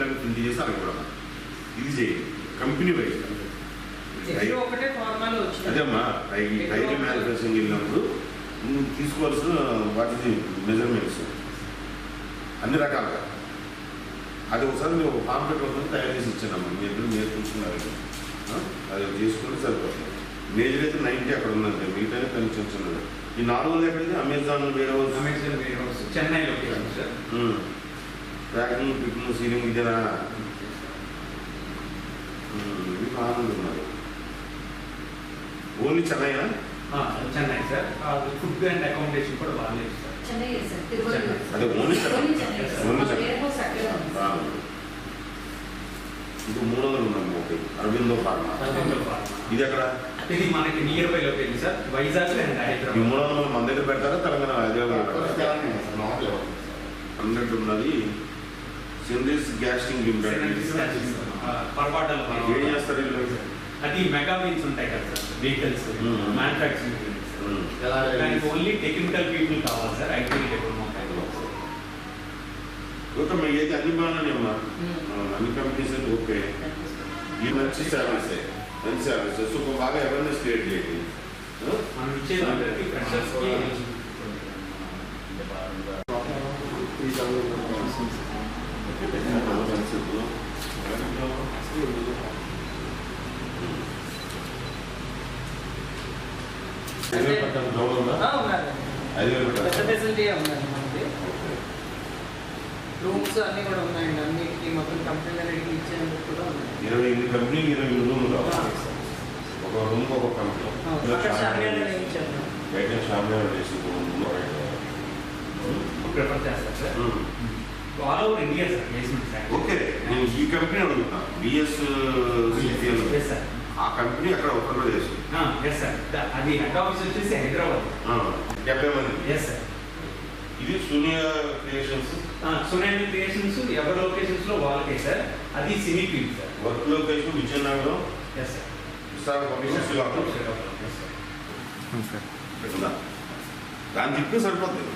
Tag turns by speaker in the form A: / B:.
A: Print చేసి అవి కూడా ఇది చేయండి కంపెనీ వైజ్ అదేమ్మా టైటిల్ మ్యానుఫ్యాక్చరింగ్ వెళ్ళినప్పుడు నువ్వు తీసుకోవాల్సిన వాటి మెజర్మెంట్స్ అన్ని రకాలుగా అది ఒకసారి మీరు కాంప్లీట్ అవుతుంది తయారు చేసి ఇచ్చానమ్మా మీ ఇద్దరు నేర్చుకున్నారు అది చేసుకుంటే సరిపోతుంది. మేజర్ అయితే 90 అక్కడ ఉందంటే మిగతా కొంచెం చిన్నది. ఈ 400 ఎక్కడైతే అమెజాన్ వేర్ హౌస్
B: చెన్నైలో
A: ప్యాకింగ్ పికింగ్ సీలింగ్ ఇదేనా మీకు ఆనందం ఉన్నారు. ఓన్లీ చెన్నైనా?
B: Chennai sir. Food and accommodation కూడా బాగాలేదు సార్.
A: అదే ఓన్లీ ఇది 300 ఉన్నాము. ఓకే. అరవిందో ఫార్మా ఇది ఎక్కడ?
B: ఇది మనకి near by location sir. Vizag and Hyderabad. ఈ
A: 300 మన దగ్గర పెడతారా తెలంగాణ? అన్నట్టు ఉన్నది. సెండ్రీస్ గ్యాస్టింగ్ లిమిటెడ్ ఏం చేస్తారు వీళ్ళు?
B: అది మెగా మీన్స్ ఉంటాయి కదా సార్, వెహికల్స్ మ్యానుఫ్యాక్చరింగ్. దానికి ఓన్లీ టెక్నికల్ పీపుల్ కావాలి సార్. IT
A: okay. మీకు అయితే అన్ని బాగానే అమ్మా, అన్ని కంపెనీస్ అయితే ఓకే. ఈ మంచి సర్వీస్ మంచి సర్వీసెస్ ఒక బాగా అవేర్నెస్ క్రియేట్ చేయండి.
B: మనం ఇచ్చేది అందరికీ ఫ్రెషర్స్కి
C: రూమ్స్ అన్ని కూడా ఉన్నాయండి. అన్నిటికీ మొత్తం కంపెనీలకి ఇచ్చేందుకు కూడా ఉన్నాయి.
A: 28 కంపెనీలు 28 రూమ్లు కావాలి. ఒక రూమ్ ఒక కంపెనీ బయట షామ్యాలు చేసి
B: ప్రిఫర్ చేస్తారు sir. All over India sir placement.
A: Okay. నేను ఈ కంపెనీ అడుగుతాను బిఎస్
B: సార్.
A: ఆ కంపెనీ అక్కడ ఉత్తరప్రదేశ్.
B: Yes sir. అది హెడ్ ఆఫీస్ వచ్చేసి హైదరాబాద్.
A: 70 మంది.
B: Yes sir.
A: ఇది సూనియా క్రియేషన్స్.
B: సూనియా క్రియేషన్స్ ఎవరి లొకేషన్స్ లో వాళ్ళకే సార్. అది cine field sir.
A: Work location Vizianagaram.
B: Yes sir.
A: Visakhapatnam. దాని తిప్పి సరిపోతుంది.